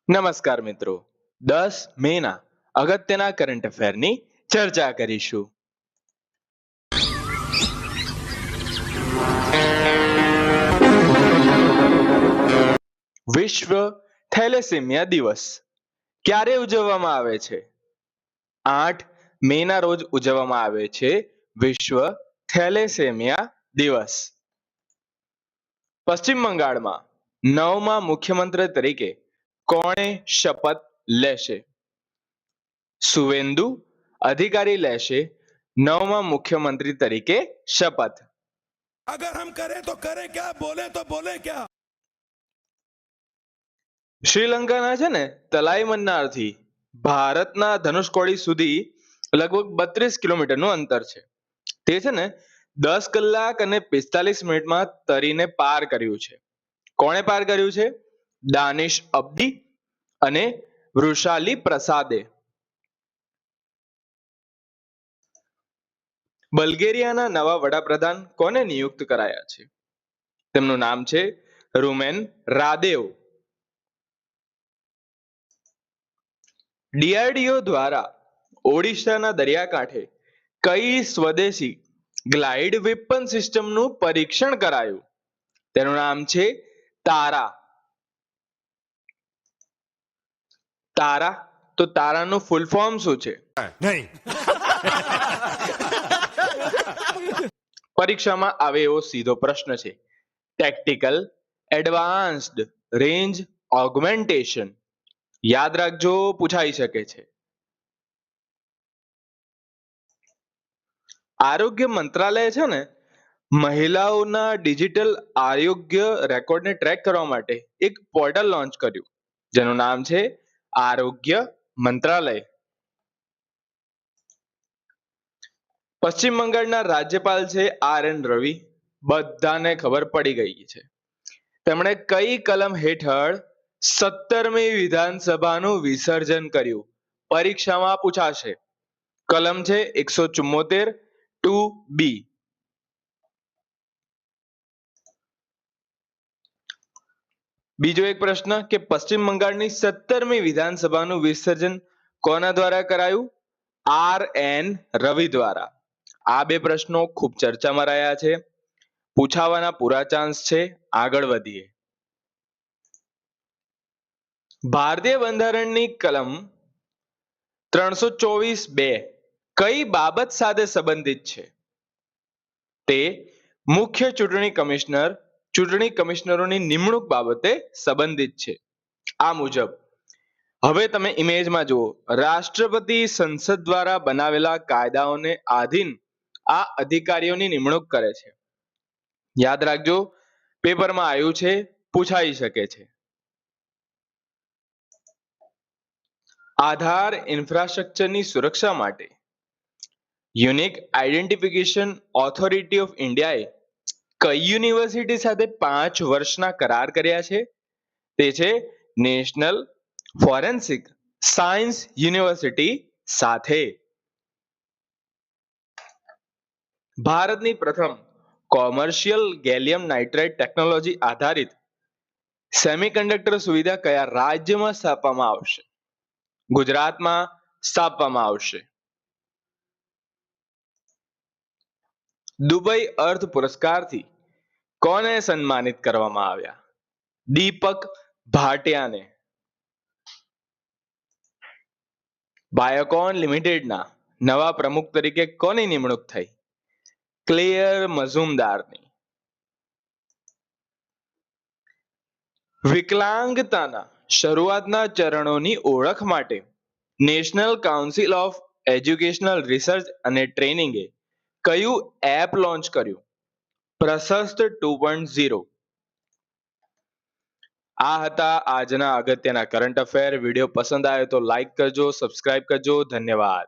નમસ્કાર મિત્રો, 10 મેના અગત્યના કરંટ અફેરની ચર્ચા કરીશું. વિશ્વ થેલેસેમિયા દિવસ ક્યારે ઉજવવામાં આવે છે? 8 મેના રોજ ઉજવવામાં આવે છે વિશ્વ થેલેસેમિયા દિવસ. પશ્ચિમ બંગાળમાં 9મા મુખ્યમંત્રી તરીકે કોણે શપથ લેશે? સુવેન્દુ અધિકારી લેશે 9મા મુખ્યમંત્રી તરીકે શપથ. अगर हम करें तो करें क्या, बोले तो बोले क्या. શ્રીલંકાના છે ને તલાઈ મન્નારથી ભારતના ધનુષકોડી સુધી લગભગ 32 કિલોમીટરનું અંતર છે. તે છે ને 10 કલાક અને 45 મિનિટમાં તરીને પાર કર્યું છે. કોણે પાર કર્યું છે? દાનિશ અબ્દી અને વૃષાલી પ્રસાદે. બલ્ગેરિયાના નવા વડાપ્રધાન કોને નિયુક્ત કરાયા છે? તેમનું નામ છે રૂમેન રાદેવ. ડીઆરડીઓ દ્વારા ઓડિશાના દરિયાકાંઠે કઈ સ્વદેશી ગ્લાઇડ વેપન સિસ્ટમનું પરીક્ષણ કરાયું? તેનું નામ છે તારા. તારા તો તારાનું ફૂલ ફોર્મ શું છે? नहीं. પરીક્ષામાં આવે એવો સીધો પ્રશ્ન છે. ટેક્ટિકલ એડવાન્સ્ડ રેન્જ ઓગમેન્ટેશન. યાદ રાખજો, પૂછાઈ શકે છે. આરોગ્ય મંત્રાલય છે ને મહિલાઓના ડિજિટલ આરોગ્ય રેકોર્ડને ટ્રેક કરવા માટે એક પોર્ટલ લોન્ચ કર્યું જેનું નામ છે આરોગ્ય મંત્રાલય. પશ્ચિમ બંગાળના રાજ્યપાલ છે આર.એન. રવિ. બધાને ખબર પડી ગઈ છે. તેમણે કઈ કલમ હેઠળ 17મી વિધાનસભાનું વિસર્જન કર્યું? પરીક્ષામાં પૂછાશે. કલમ છે 174 2B. બીજો એક પ્રશ્ન કે પશ્ચિમ બંગાળની 17મી વિધાનસભાનું વિસર્જન કોના દ્વારા કરાયું? આર.એન. રવિ દ્વારા. આ બે પ્રશ્નો ખૂબ ચર્ચામાં રહ્યા છે. પૂછાવાના પૂરા ચાન્સ છે. આગળ વધીએ. ભારતીય બંધારણની કલમ 324(2) કઈ બાબત સાથે સંબંધિત છે? તે મુખ્ય ચૂંટણી કમિશનરોની નિમણૂક બાબતે સંબંધિત છે. આ મુજબ હવે તમે ઇમેજમાં જુઓ, રાષ્ટ્રપતિ સંસદ દ્વારા બનાવેલા કાયદાઓને આધીન આ અધિકારીઓની નિમણૂક કરે છે. યાદ રાખજો, પેપરમાં આવ્યું છે, પૂછાઈ શકે છે. આધાર ઇન્ફ્રાસ્ટ્રક્ચરની સુરક્ષા માટે યુનિક આઇડેન્ટિફિકેશન ઓથોરિટી ઓફ ઇન્ડિયાએ કઈ યુનિવર્સિટી સાથે 5 વર્ષના કરાર કર્યા છે? તે છે નેશનલ ફોરેન્સિક સાયન્સ યુનિવર્સિટી સાથે. ભારતની પ્રથમ કોમર્શિયલ ગેલિયમ નાઇટ્રાઇડ ટેકનોલોજી આધારિત સેમિકન્ડક્ટર સુવિધા કયા રાજ્યમાં સ્થાપવામાં આવશે? ગુજરાતમાં સ્થાપવામાં આવશે. દુબઈ અર્થ પુરસ્કારથી કોને સન્માનિત કરવામાં આવ્યા? દીપક ભાટિયાને. બાયોકોન લિમિટેડના નવા પ્રમુખ તરીકે કોની નિમણૂક થઈ? ક્લેયર મઝુમદારની. વિકલાંગતાના શરૂઆતના ચરણોની ઓળખ માટે national council of educational research અને ટ્રેનિંગે કયું એપ લોન્ચ કર્યું? પ્રશસ્ત 2.0. આ હતા આજના અગત્યના કરંટ અફેર. વિડીયો પસંદ આવ્યો તો લાઈક કરજો, સબસ્ક્રાઇબ કરજો. ધન્યવાદ.